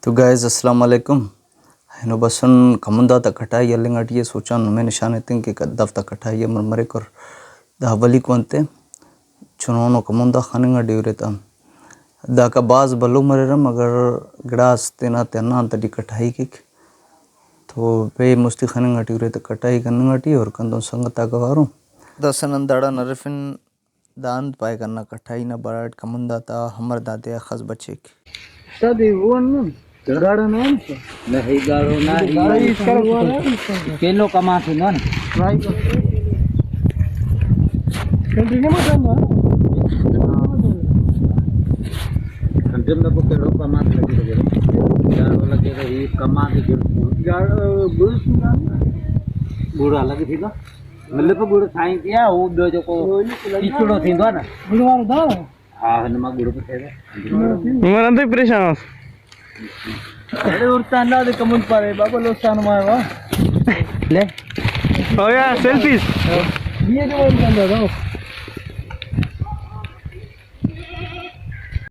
तो गाइस अस्सलाम वालेकुम हेनो बसन कमंदा तक कटाई यल्लिंगाटी सोचा मैं निशान इतन के कद्दफ तक कटाई मरमरे कर दावली कोंते चुनोनो कमंदा खानेगा डिवरेता दा का बाज बल्लो मरेरा मगर ग्रास तेना तेना अंतडी कटाई के तो पे मुस्ती खानेगा डिवरेता कटाई करनेगाटी और कंदों संगता गवारो दसन दाड़ा नरफिन दान पाए करना कटाई ना बराट कमंदा ता हमर दादे खस बचे सदी वन गाड़ो ना नहीं गाड़ो ना गाड़ी इसका केलो कमा थी ना ट्राई कर कंटिन्यू मत करना कंटिन्यू में को केलो कमा लगी लगे गाड़ो लगे रही कमा के गाड़ो बुल सुना बुरा लगी थी ना मतलब को बुरा खाई किया वो दो जो को पिछड़ो थी ना बुलवार दा हां हनमा गुरु पे थे निमन अंदर परेशान अरे उड़ता ना दे कमन पारे बाबा लोसान मारवा ले ओ यार सेल्फीज ये जो बंदा दो